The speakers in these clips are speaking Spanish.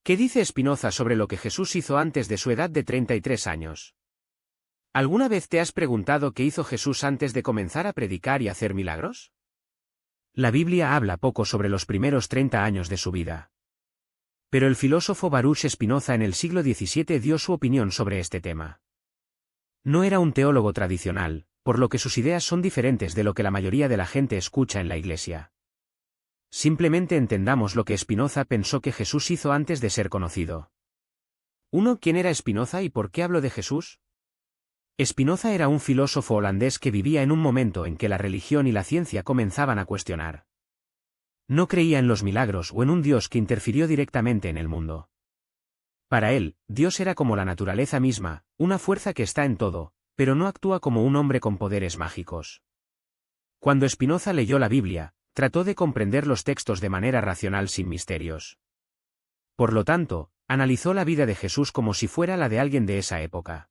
¿Qué dice Spinoza sobre lo que Jesús hizo antes de su edad de 33 años? ¿Alguna vez te has preguntado qué hizo Jesús antes de comenzar a predicar y hacer milagros? La Biblia habla poco sobre los primeros 30 años de su vida. Pero el filósofo Baruch Spinoza en el siglo XVII dio su opinión sobre este tema. No era un teólogo tradicional, por lo que sus ideas son diferentes de lo que la mayoría de la gente escucha en la Iglesia. Simplemente entendamos lo que Spinoza pensó que Jesús hizo antes de ser conocido. 1. ¿Quién era Spinoza y por qué hablo de Jesús? Spinoza era un filósofo holandés que vivía en un momento en que la religión y la ciencia comenzaban a cuestionar. No creía en los milagros o en un Dios que interfirió directamente en el mundo. Para él, Dios era como la naturaleza misma, una fuerza que está en todo, pero no actúa como un hombre con poderes mágicos. Cuando Spinoza leyó la Biblia, trató de comprender los textos de manera racional sin misterios. Por lo tanto, analizó la vida de Jesús como si fuera la de alguien de esa época.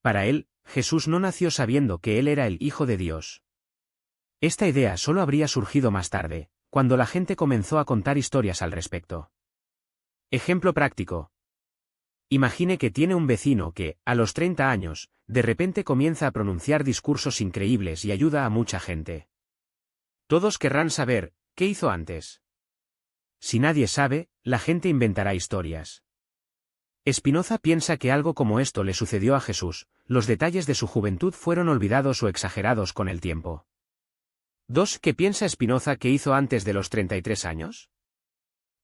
Para él, Jesús no nació sabiendo que él era el Hijo de Dios. Esta idea solo habría surgido más tarde, cuando la gente comenzó a contar historias al respecto. Ejemplo práctico. Imagine que tiene un vecino que, a los 30 años, de repente comienza a pronunciar discursos increíbles y ayuda a mucha gente. Todos querrán saber, ¿qué hizo antes? Si nadie sabe, la gente inventará historias. Spinoza piensa que algo como esto le sucedió a Jesús, los detalles de su juventud fueron olvidados o exagerados con el tiempo. 2. ¿Qué piensa Spinoza que hizo antes de los 33 años?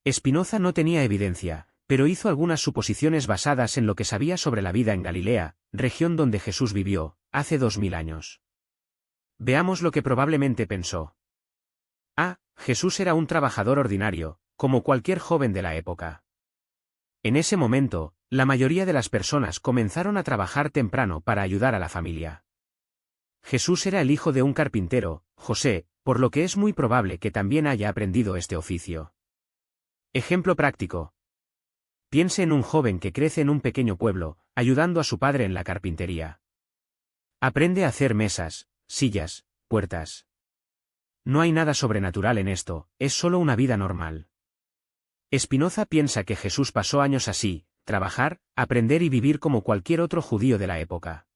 Spinoza no tenía evidencia, pero hizo algunas suposiciones basadas en lo que sabía sobre la vida en Galilea, región donde Jesús vivió, hace 2000 años. Veamos lo que probablemente pensó. A. Jesús era un trabajador ordinario, como cualquier joven de la época. En ese momento, la mayoría de las personas comenzaron a trabajar temprano para ayudar a la familia. Jesús era el hijo de un carpintero, José, por lo que es muy probable que también haya aprendido este oficio. Ejemplo práctico. Piense en un joven que crece en un pequeño pueblo, ayudando a su padre en la carpintería. Aprende a hacer mesas, sillas, puertas. No hay nada sobrenatural en esto, es solo una vida normal. Spinoza piensa que Jesús pasó años así, trabajar, aprender y vivir como cualquier otro judío de la época.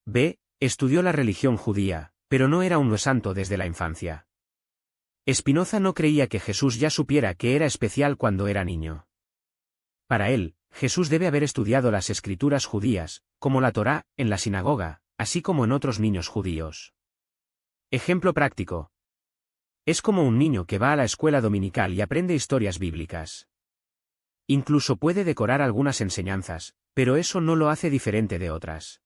B. Estudió la religión judía, pero no era un santo desde la infancia. Spinoza no creía que Jesús ya supiera que era especial cuando era niño. Para él, Jesús debe haber estudiado las escrituras judías, como la Torá, en la sinagoga, así como en otros niños judíos. Ejemplo práctico. Es como un niño que va a la escuela dominical y aprende historias bíblicas. Incluso puede decorar algunas enseñanzas, pero eso no lo hace diferente de otras.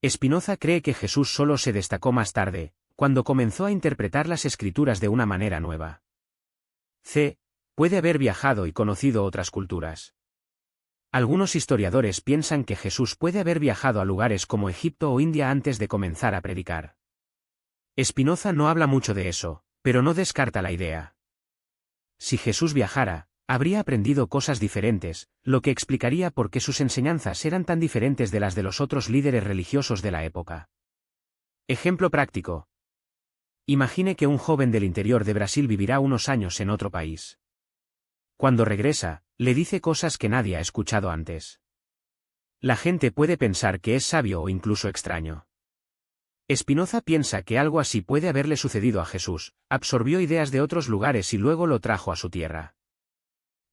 Spinoza cree que Jesús solo se destacó más tarde, cuando comenzó a interpretar las escrituras de una manera nueva. C. Puede haber viajado y conocido otras culturas. Algunos historiadores piensan que Jesús puede haber viajado a lugares como Egipto o India antes de comenzar a predicar. Spinoza no habla mucho de eso, pero no descarta la idea. Si Jesús viajara, habría aprendido cosas diferentes, lo que explicaría por qué sus enseñanzas eran tan diferentes de las de los otros líderes religiosos de la época. Ejemplo práctico. Imagine que un joven del interior de Brasil vivirá unos años en otro país. Cuando regresa, le dice cosas que nadie ha escuchado antes. La gente puede pensar que es sabio o incluso extraño. Spinoza piensa que algo así puede haberle sucedido a Jesús, absorbió ideas de otros lugares y luego lo trajo a su tierra.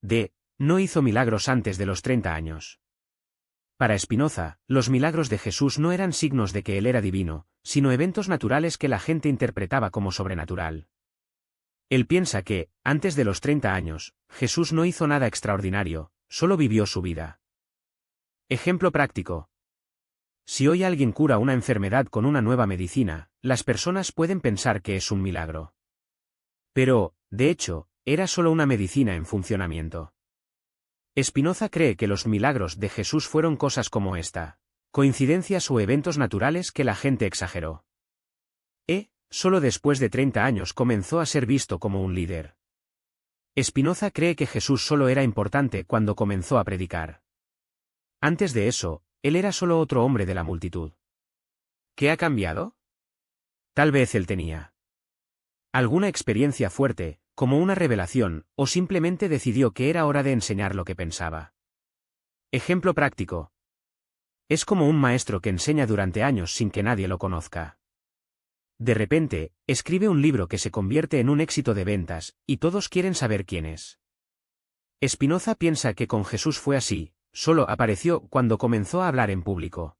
D. No hizo milagros antes de los 30 años. Para Spinoza, los milagros de Jesús no eran signos de que él era divino, sino eventos naturales que la gente interpretaba como sobrenatural. Él piensa que, antes de los 30 años, Jesús no hizo nada extraordinario, solo vivió su vida. Ejemplo práctico. Si hoy alguien cura una enfermedad con una nueva medicina, las personas pueden pensar que es un milagro. Pero, de hecho, era solo una medicina en funcionamiento. Spinoza cree que los milagros de Jesús fueron cosas como esta, coincidencias o eventos naturales que la gente exageró. Solo después de 30 años comenzó a ser visto como un líder. Spinoza cree que Jesús solo era importante cuando comenzó a predicar. Antes de eso, él era solo otro hombre de la multitud. ¿Qué ha cambiado? Tal vez él tenía alguna experiencia fuerte, como una revelación, o simplemente decidió que era hora de enseñar lo que pensaba. Ejemplo práctico. Es como un maestro que enseña durante años sin que nadie lo conozca. De repente, escribe un libro que se convierte en un éxito de ventas, y todos quieren saber quién es. Spinoza piensa que con Jesús fue así, solo apareció cuando comenzó a hablar en público.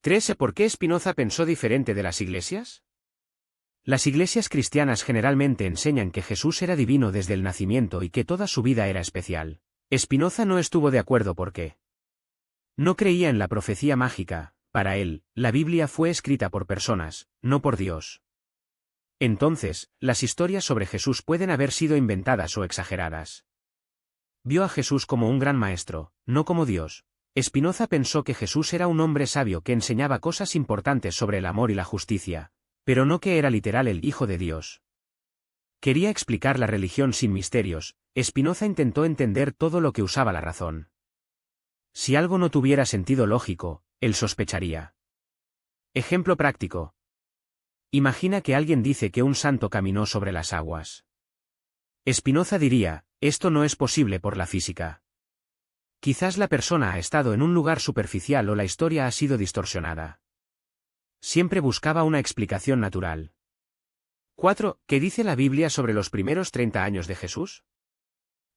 3. ¿Por qué Spinoza pensó diferente de las iglesias? Las iglesias cristianas generalmente enseñan que Jesús era divino desde el nacimiento y que toda su vida era especial. Spinoza no estuvo de acuerdo porque no creía en la profecía mágica. Para él, la Biblia fue escrita por personas, no por Dios. Entonces, las historias sobre Jesús pueden haber sido inventadas o exageradas. Vio a Jesús como un gran maestro, no como Dios. Spinoza pensó que Jesús era un hombre sabio que enseñaba cosas importantes sobre el amor y la justicia, pero no que era literal el Hijo de Dios. Quería explicar la religión sin misterios. Spinoza intentó entender todo lo que usaba la razón. Si algo no tuviera sentido lógico, él sospecharía. Ejemplo práctico. Imagina que alguien dice que un santo caminó sobre las aguas. Spinoza diría, esto no es posible por la física. Quizás la persona ha estado en un lugar superficial o la historia ha sido distorsionada. Siempre buscaba una explicación natural. 4. ¿Qué dice la Biblia sobre los primeros 30 años de Jesús?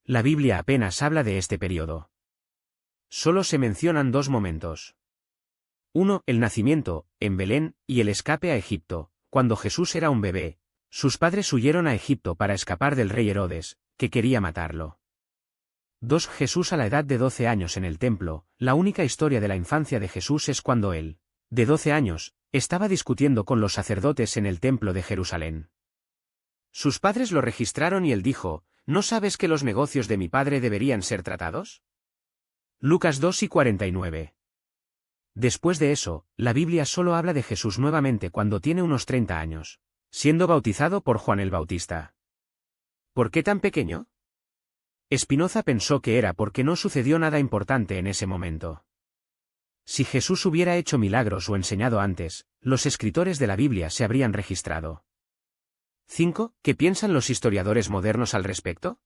La Biblia apenas habla de este periodo. Solo se mencionan dos momentos. 1. El nacimiento, en Belén, y el escape a Egipto. Cuando Jesús era un bebé, sus padres huyeron a Egipto para escapar del rey Herodes, que quería matarlo. 2. Jesús a la edad de 12 años en el templo. La única historia de la infancia de Jesús es cuando él, de 12 años, estaba discutiendo con los sacerdotes en el templo de Jerusalén. Sus padres lo registraron y él dijo, ¿no sabes que los negocios de mi padre deberían ser tratados? Lucas 2:49. Después de eso, la Biblia solo habla de Jesús nuevamente cuando tiene unos 30 años, siendo bautizado por Juan el Bautista. ¿Por qué tan pequeño? Spinoza pensó que era porque no sucedió nada importante en ese momento. Si Jesús hubiera hecho milagros o enseñado antes, los escritores de la Biblia se habrían registrado. 5. ¿Qué piensan los historiadores modernos al respecto?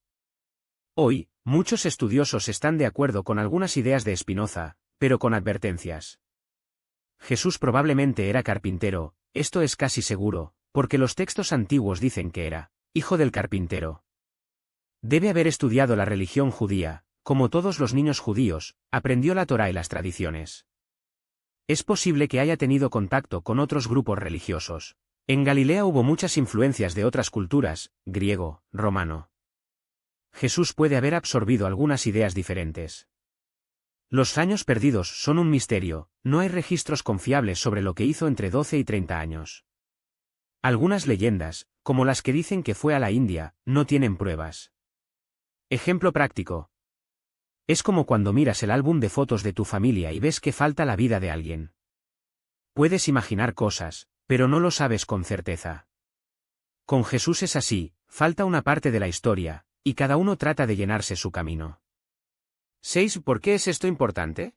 Hoy, muchos estudiosos están de acuerdo con algunas ideas de Spinoza, pero con advertencias. Jesús probablemente era carpintero, esto es casi seguro, porque los textos antiguos dicen que era hijo del carpintero. Debe haber estudiado la religión judía, como todos los niños judíos, aprendió la Torá y las tradiciones. Es posible que haya tenido contacto con otros grupos religiosos. En Galilea hubo muchas influencias de otras culturas, griego, romano. Jesús puede haber absorbido algunas ideas diferentes. Los años perdidos son un misterio, no hay registros confiables sobre lo que hizo entre 12 y 30 años. Algunas leyendas, como las que dicen que fue a la India, no tienen pruebas. Ejemplo práctico. Es como cuando miras el álbum de fotos de tu familia y ves que falta la vida de alguien. Puedes imaginar cosas, pero no lo sabes con certeza. Con Jesús es así, falta una parte de la historia, y cada uno trata de llenarse su camino. 6. ¿Por qué es esto importante?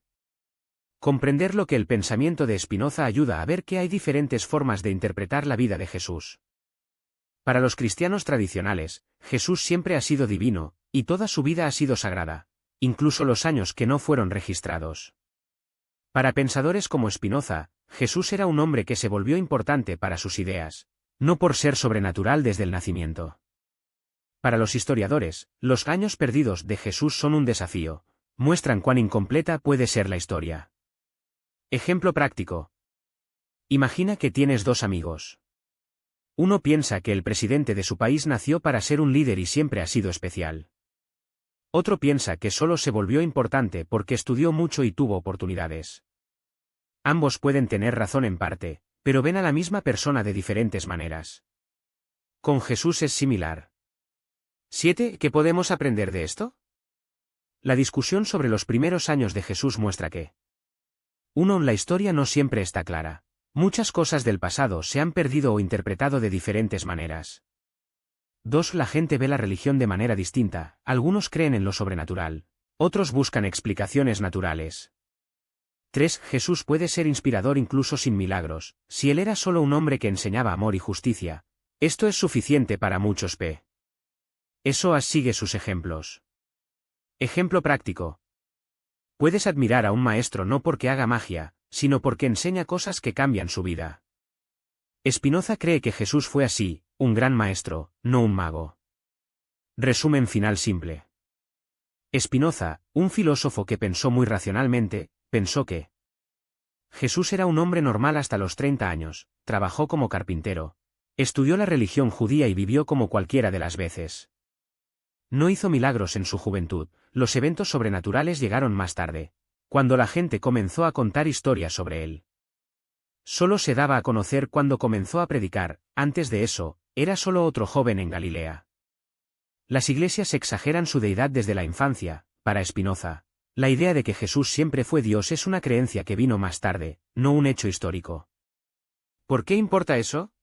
Comprender lo que el pensamiento de Spinoza ayuda a ver que hay diferentes formas de interpretar la vida de Jesús. Para los cristianos tradicionales, Jesús siempre ha sido divino, y toda su vida ha sido sagrada, incluso los años que no fueron registrados. Para pensadores como Spinoza, Jesús era un hombre que se volvió importante para sus ideas, no por ser sobrenatural desde el nacimiento. Para los historiadores, los años perdidos de Jesús son un desafío, muestran cuán incompleta puede ser la historia. Ejemplo práctico. Imagina que tienes dos amigos. Uno piensa que el presidente de su país nació para ser un líder y siempre ha sido especial. Otro piensa que solo se volvió importante porque estudió mucho y tuvo oportunidades. Ambos pueden tener razón en parte, pero ven a la misma persona de diferentes maneras. Con Jesús es similar. 7. ¿Qué podemos aprender de esto? La discusión sobre los primeros años de Jesús muestra que 1. La historia no siempre está clara. Muchas cosas del pasado se han perdido o interpretado de diferentes maneras. 2. La gente ve la religión de manera distinta, algunos creen en lo sobrenatural, otros buscan explicaciones naturales. 3. Jesús puede ser inspirador incluso sin milagros, si él era solo un hombre que enseñaba amor y justicia. Esto es suficiente para muchos. Esoas sigue sus ejemplos. Ejemplo práctico. Puedes admirar a un maestro no porque haga magia, sino porque enseña cosas que cambian su vida. Spinoza cree que Jesús fue así, un gran maestro, no un mago. Resumen final simple. Spinoza, un filósofo que pensó muy racionalmente, pensó que Jesús era un hombre normal hasta los 30 años, trabajó como carpintero, estudió la religión judía y vivió como cualquiera de las veces. No hizo milagros en su juventud, los eventos sobrenaturales llegaron más tarde, cuando la gente comenzó a contar historias sobre él. Solo se daba a conocer cuando comenzó a predicar, antes de eso, era solo otro joven en Galilea. Las iglesias exageran su deidad desde la infancia. Para Spinoza, la idea de que Jesús siempre fue Dios es una creencia que vino más tarde, no un hecho histórico. ¿Por qué importa eso?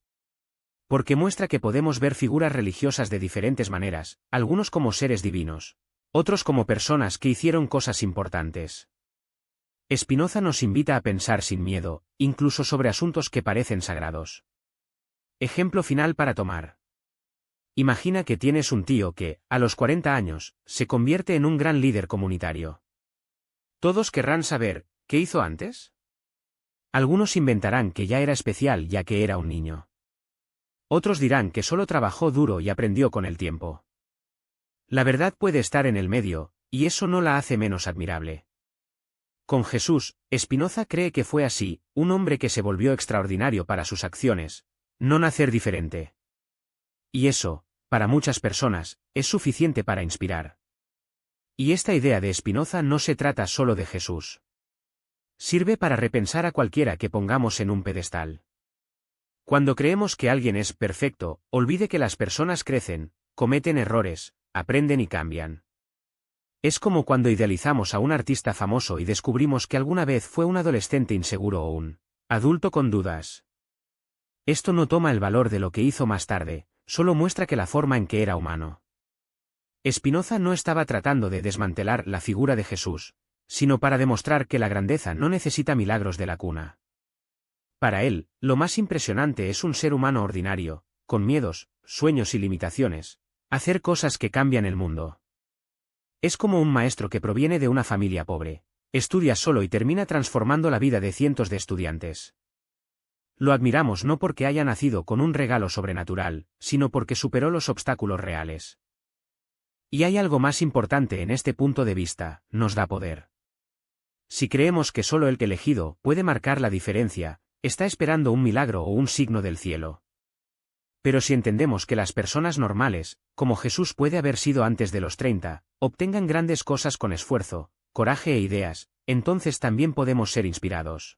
Porque muestra que podemos ver figuras religiosas de diferentes maneras, algunos como seres divinos, otros como personas que hicieron cosas importantes. Spinoza nos invita a pensar sin miedo, incluso sobre asuntos que parecen sagrados. Ejemplo final para tomar. Imagina que tienes un tío que, a los 40 años, se convierte en un gran líder comunitario. Todos querrán saber, ¿qué hizo antes? Algunos inventarán que ya era especial ya que era un niño. Otros dirán que solo trabajó duro y aprendió con el tiempo. La verdad puede estar en el medio, y eso no la hace menos admirable. Con Jesús, Spinoza cree que fue así, un hombre que se volvió extraordinario para sus acciones, no nacer diferente. Y eso, para muchas personas, es suficiente para inspirar. Y esta idea de Spinoza no se trata solo de Jesús. Sirve para repensar a cualquiera que pongamos en un pedestal. Cuando creemos que alguien es perfecto, olvide que las personas crecen, cometen errores, aprenden y cambian. Es como cuando idealizamos a un artista famoso y descubrimos que alguna vez fue un adolescente inseguro o un adulto con dudas. Esto no toma el valor de lo que hizo más tarde, solo muestra que la forma en que era humano. Spinoza no estaba tratando de desmantelar la figura de Jesús, sino para demostrar que la grandeza no necesita milagros de la cuna. Para él, lo más impresionante es un ser humano ordinario, con miedos, sueños y limitaciones, hacer cosas que cambian el mundo. Es como un maestro que proviene de una familia pobre, estudia solo y termina transformando la vida de cientos de estudiantes. Lo admiramos no porque haya nacido con un regalo sobrenatural, sino porque superó los obstáculos reales. Y hay algo más importante en este punto de vista, nos da poder. Si creemos que solo el que elegido puede marcar la diferencia, está esperando un milagro o un signo del cielo. Pero si entendemos que las personas normales, como Jesús puede haber sido antes de los 30, obtengan grandes cosas con esfuerzo, coraje e ideas, entonces también podemos ser inspirados.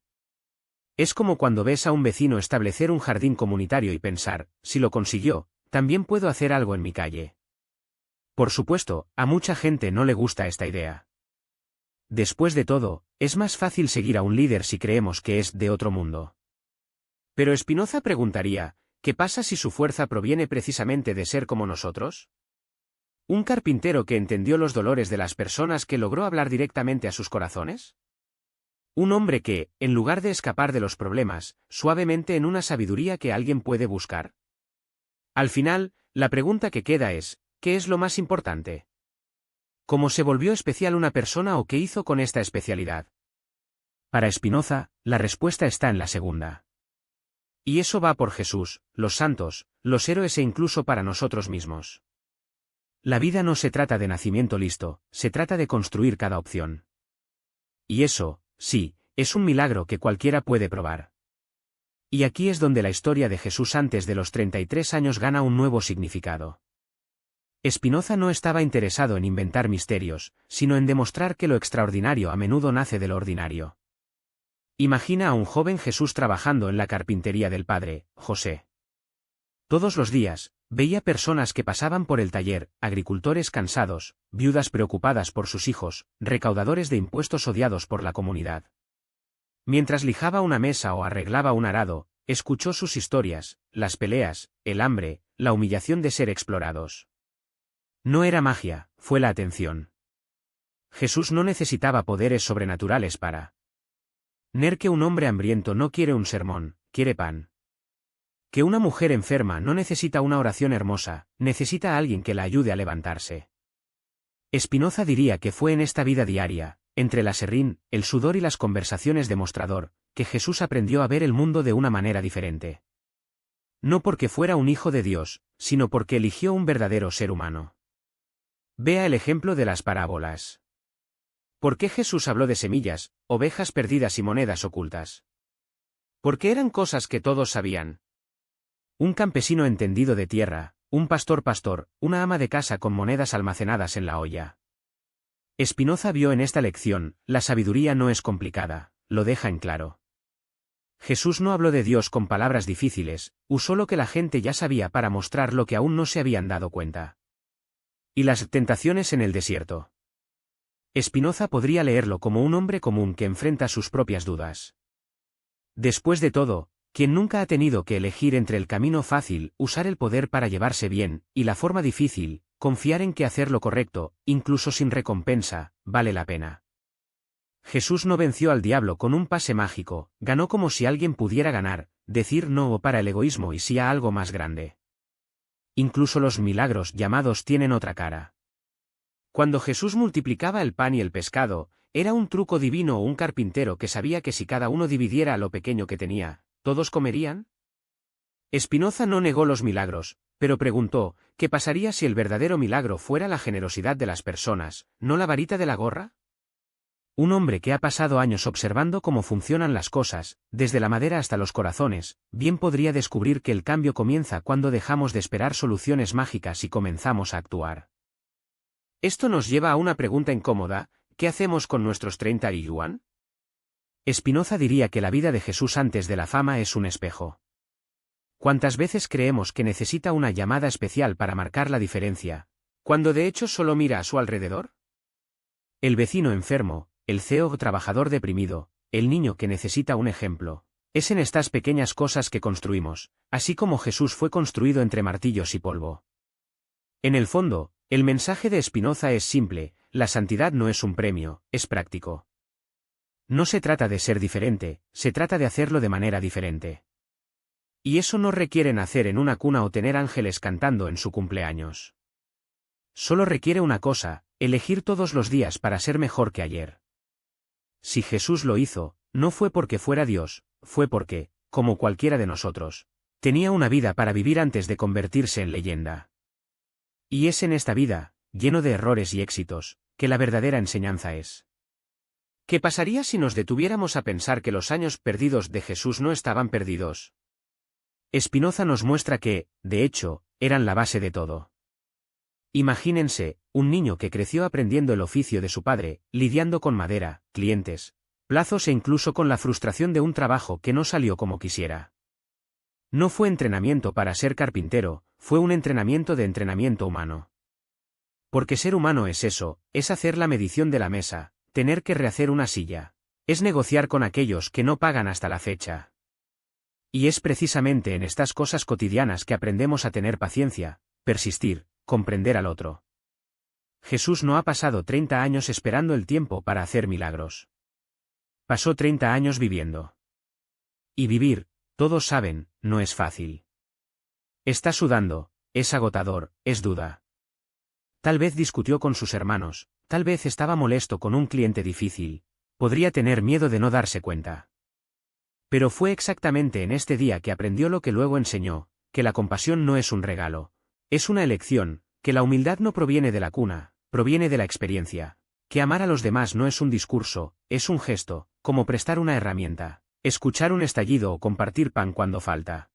Es como cuando ves a un vecino establecer un jardín comunitario y pensar, si lo consiguió, también puedo hacer algo en mi calle. Por supuesto, a mucha gente no le gusta esta idea. Después de todo, es más fácil seguir a un líder si creemos que es de otro mundo. Pero Spinoza preguntaría, ¿qué pasa si su fuerza proviene precisamente de ser como nosotros? ¿Un carpintero que entendió los dolores de las personas que logró hablar directamente a sus corazones? Un hombre que, en lugar de escapar de los problemas, suavemente en una sabiduría que alguien puede buscar. Al final, la pregunta que queda es, ¿qué es lo más importante? ¿Cómo se volvió especial una persona o qué hizo con esta especialidad? Para Spinoza, la respuesta está en la segunda. Y eso va por Jesús, los santos, los héroes e incluso para nosotros mismos. La vida no se trata de nacimiento listo, se trata de construir cada opción. Y eso, sí, es un milagro que cualquiera puede probar. Y aquí es donde la historia de Jesús antes de los 33 años gana un nuevo significado. Spinoza no estaba interesado en inventar misterios, sino en demostrar que lo extraordinario a menudo nace de lo ordinario. Imagina a un joven Jesús trabajando en la carpintería del padre, José. Todos los días, veía personas que pasaban por el taller, agricultores cansados, viudas preocupadas por sus hijos, recaudadores de impuestos odiados por la comunidad. Mientras lijaba una mesa o arreglaba un arado, escuchó sus historias, las peleas, el hambre, la humillación de ser explorados. No era magia, fue la atención. Jesús no necesitaba poderes sobrenaturales para que un hombre hambriento no quiere un sermón, quiere pan. Que una mujer enferma no necesita una oración hermosa, necesita a alguien que la ayude a levantarse. Spinoza diría que fue en esta vida diaria, entre la serrín, el sudor y las conversaciones de mostrador, que Jesús aprendió a ver el mundo de una manera diferente. No porque fuera un hijo de Dios, sino porque eligió un verdadero ser humano. Vea el ejemplo de las parábolas. ¿Por qué Jesús habló de semillas, ovejas perdidas y monedas ocultas? Porque eran cosas que todos sabían. Un campesino entendido de tierra, un pastor, una ama de casa con monedas almacenadas en la olla. Spinoza vio en esta lección, la sabiduría no es complicada, lo deja en claro. Jesús no habló de Dios con palabras difíciles, usó lo que la gente ya sabía para mostrar lo que aún no se habían dado cuenta. Y las tentaciones en el desierto. Spinoza podría leerlo como un hombre común que enfrenta sus propias dudas. Después de todo, quien nunca ha tenido que elegir entre el camino fácil, usar el poder para llevarse bien, y la forma difícil, confiar en que hacer lo correcto, incluso sin recompensa, vale la pena. Jesús no venció al diablo con un pase mágico, ganó como si alguien pudiera ganar, decir no para el egoísmo y sí a algo más grande. Incluso los milagros llamados tienen otra cara. Cuando Jesús multiplicaba el pan y el pescado, ¿era un truco divino o un carpintero que sabía que si cada uno dividiera lo pequeño que tenía, todos comerían? Spinoza no negó los milagros, pero preguntó, ¿qué pasaría si el verdadero milagro fuera la generosidad de las personas, no la varita de la gorra? Un hombre que ha pasado años observando cómo funcionan las cosas, desde la madera hasta los corazones, bien podría descubrir que el cambio comienza cuando dejamos de esperar soluciones mágicas y comenzamos a actuar. Esto nos lleva a una pregunta incómoda: ¿qué hacemos con nuestros 30 yuan? Spinoza diría que la vida de Jesús antes de la fama es un espejo. ¿Cuántas veces creemos que necesita una llamada especial para marcar la diferencia, cuando de hecho solo mira a su alrededor? El vecino enfermo, el CEO trabajador deprimido, el niño que necesita un ejemplo. Es en estas pequeñas cosas que construimos, así como Jesús fue construido entre martillos y polvo. En el fondo, el mensaje de Spinoza es simple: la santidad no es un premio, es práctico. No se trata de ser diferente, se trata de hacerlo de manera diferente. Y eso no requiere nacer en una cuna o tener ángeles cantando en su cumpleaños. Solo requiere una cosa: elegir todos los días para ser mejor que ayer. Si Jesús lo hizo, no fue porque fuera Dios, fue porque, como cualquiera de nosotros, tenía una vida para vivir antes de convertirse en leyenda. Y es en esta vida, lleno de errores y éxitos, que la verdadera enseñanza es. ¿Qué pasaría si nos detuviéramos a pensar que los años perdidos de Jesús no estaban perdidos? Spinoza nos muestra que, de hecho, eran la base de todo. Imagínense, un niño que creció aprendiendo el oficio de su padre, lidiando con madera, clientes, plazos e incluso con la frustración de un trabajo que no salió como quisiera. No fue entrenamiento para ser carpintero, fue un entrenamiento de entrenamiento humano. Porque ser humano es eso, es hacer la medición de la mesa, tener que rehacer una silla, es negociar con aquellos que no pagan hasta la fecha. Y es precisamente en estas cosas cotidianas que aprendemos a tener paciencia, persistir, comprender al otro. Jesús no ha pasado 30 años esperando el tiempo para hacer milagros. Pasó 30 años viviendo. Y vivir, todos saben, no es fácil. Está sudando, es agotador, es duda. Tal vez discutió con sus hermanos, tal vez estaba molesto con un cliente difícil, podría tener miedo de no darse cuenta. Pero fue exactamente en este día que aprendió lo que luego enseñó, que la compasión no es un regalo, es una elección, que la humildad no proviene de la cuna, proviene de la experiencia, que amar a los demás no es un discurso, es un gesto, como prestar una herramienta, escuchar un estallido o compartir pan cuando falta.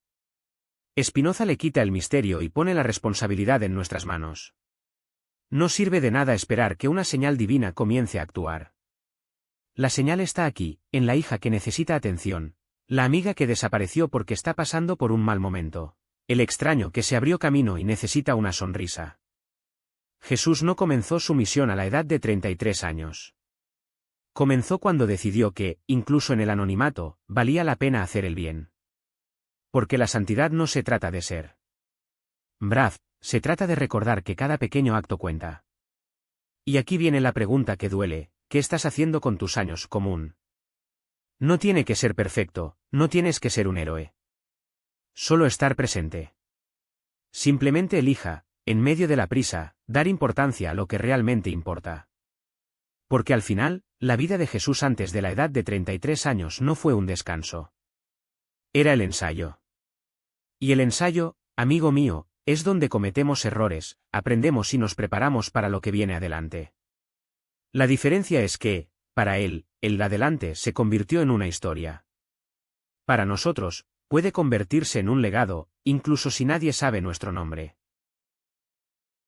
Spinoza le quita el misterio y pone la responsabilidad en nuestras manos. No sirve de nada esperar que una señal divina comience a actuar. La señal está aquí, en la hija que necesita atención, la amiga que desapareció porque está pasando por un mal momento, el extraño que se abrió camino y necesita una sonrisa. Jesús no comenzó su misión a la edad de 33 años. Comenzó cuando decidió que, incluso en el anonimato, valía la pena hacer el bien. Porque la santidad no se trata de ser brave, se trata de recordar que cada pequeño acto cuenta. Y aquí viene la pregunta que duele: ¿qué estás haciendo con tus años común? No tiene que ser perfecto, no tienes que ser un héroe. solo estar presente. Simplemente elija, en medio de la prisa, dar importancia a lo que realmente importa. Porque al final, la vida de Jesús antes de la edad de 33 años no fue un descanso. Era el ensayo. Y el ensayo, amigo mío, es donde cometemos errores, aprendemos y nos preparamos para lo que viene adelante. La diferencia es que, para él, el adelante se convirtió en una historia. Para nosotros, puede convertirse en un legado, incluso si nadie sabe nuestro nombre.